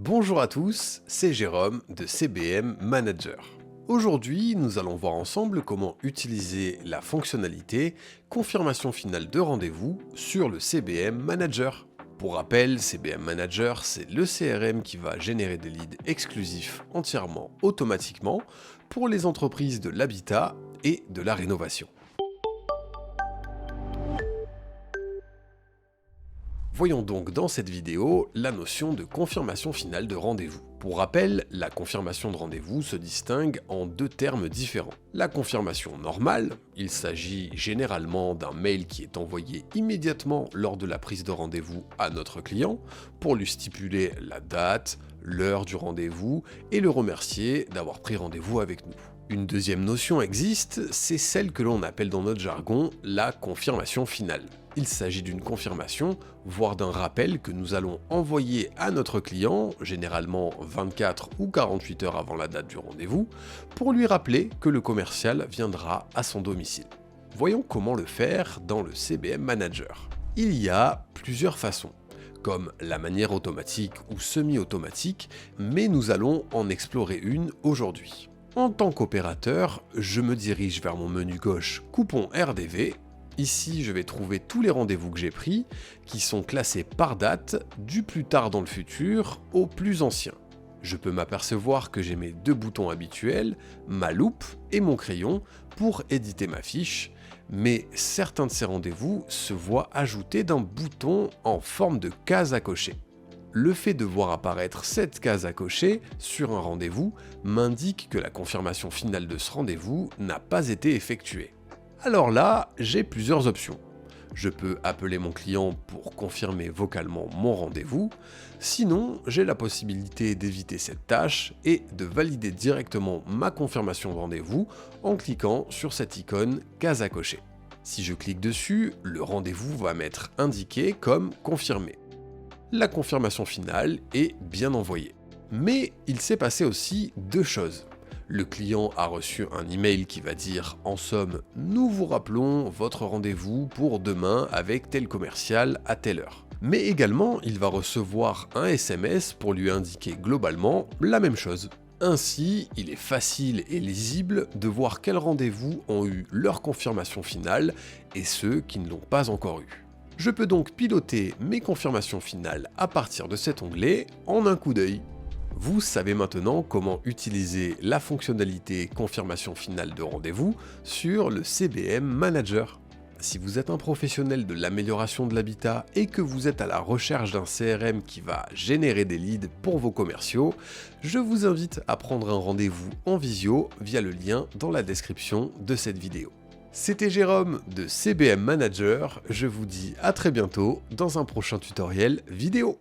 Bonjour à tous, c'est Jérôme de CBM Manager. Aujourd'hui, nous allons voir ensemble comment utiliser la fonctionnalité confirmation finale de rendez-vous sur le CBM Manager. Pour rappel, CBM Manager, c'est le CRM qui va générer des leads exclusifs entièrement automatiquement pour les entreprises de l'habitat et de la rénovation. Voyons donc dans cette vidéo la notion de confirmation finale de rendez-vous. Pour rappel, la confirmation de rendez-vous se distingue en deux termes différents. La confirmation normale, il s'agit généralement d'un mail qui est envoyé immédiatement lors de la prise de rendez-vous à notre client pour lui stipuler la date, l'heure du rendez-vous et le remercier d'avoir pris rendez-vous avec nous. Une deuxième notion existe, c'est celle que l'on appelle dans notre jargon la confirmation finale. Il s'agit d'une confirmation, voire d'un rappel que nous allons envoyer à notre client, généralement 24 ou 48 heures avant la date du rendez-vous, pour lui rappeler que le commercial viendra à son domicile. Voyons comment le faire dans le CBM Manager. Il y a plusieurs façons, comme la manière automatique ou semi-automatique, mais nous allons en explorer une aujourd'hui. En tant qu'opérateur, je me dirige vers mon menu gauche Coupons RDV. Ici, je vais trouver tous les rendez-vous que j'ai pris, qui sont classés par date, du plus tard dans le futur au plus ancien. Je peux m'apercevoir que j'ai mes deux boutons habituels, ma loupe et mon crayon, pour éditer ma fiche, mais certains de ces rendez-vous se voient ajoutés d'un bouton en forme de case à cocher. Le fait de voir apparaître cette case à cocher sur un rendez-vous m'indique que la confirmation finale de ce rendez-vous n'a pas été effectuée. Alors là, j'ai plusieurs options. Je peux appeler mon client pour confirmer vocalement mon rendez-vous, sinon j'ai la possibilité d'éviter cette tâche et de valider directement ma confirmation de rendez-vous en cliquant sur cette icône case à cocher. Si je clique dessus, le rendez-vous va m'être indiqué comme confirmé. La confirmation finale est bien envoyée. Mais il s'est passé aussi deux choses. Le client a reçu un email qui va dire en somme « Nous vous rappelons votre rendez-vous pour demain avec tel commercial à telle heure ». Mais également, il va recevoir un SMS pour lui indiquer globalement la même chose. Ainsi, il est facile et lisible de voir quels rendez-vous ont eu leur confirmation finale et ceux qui ne l'ont pas encore eu. Je peux donc piloter mes confirmations finales à partir de cet onglet en un coup d'œil. Vous savez maintenant comment utiliser la fonctionnalité confirmation finale de rendez-vous sur le CBM Manager. Si vous êtes un professionnel de l'amélioration de l'habitat et que vous êtes à la recherche d'un CRM qui va générer des leads pour vos commerciaux, je vous invite à prendre un rendez-vous en visio via le lien dans la description de cette vidéo. C'était Jérôme de CBM Manager, je vous dis à très bientôt dans un prochain tutoriel vidéo.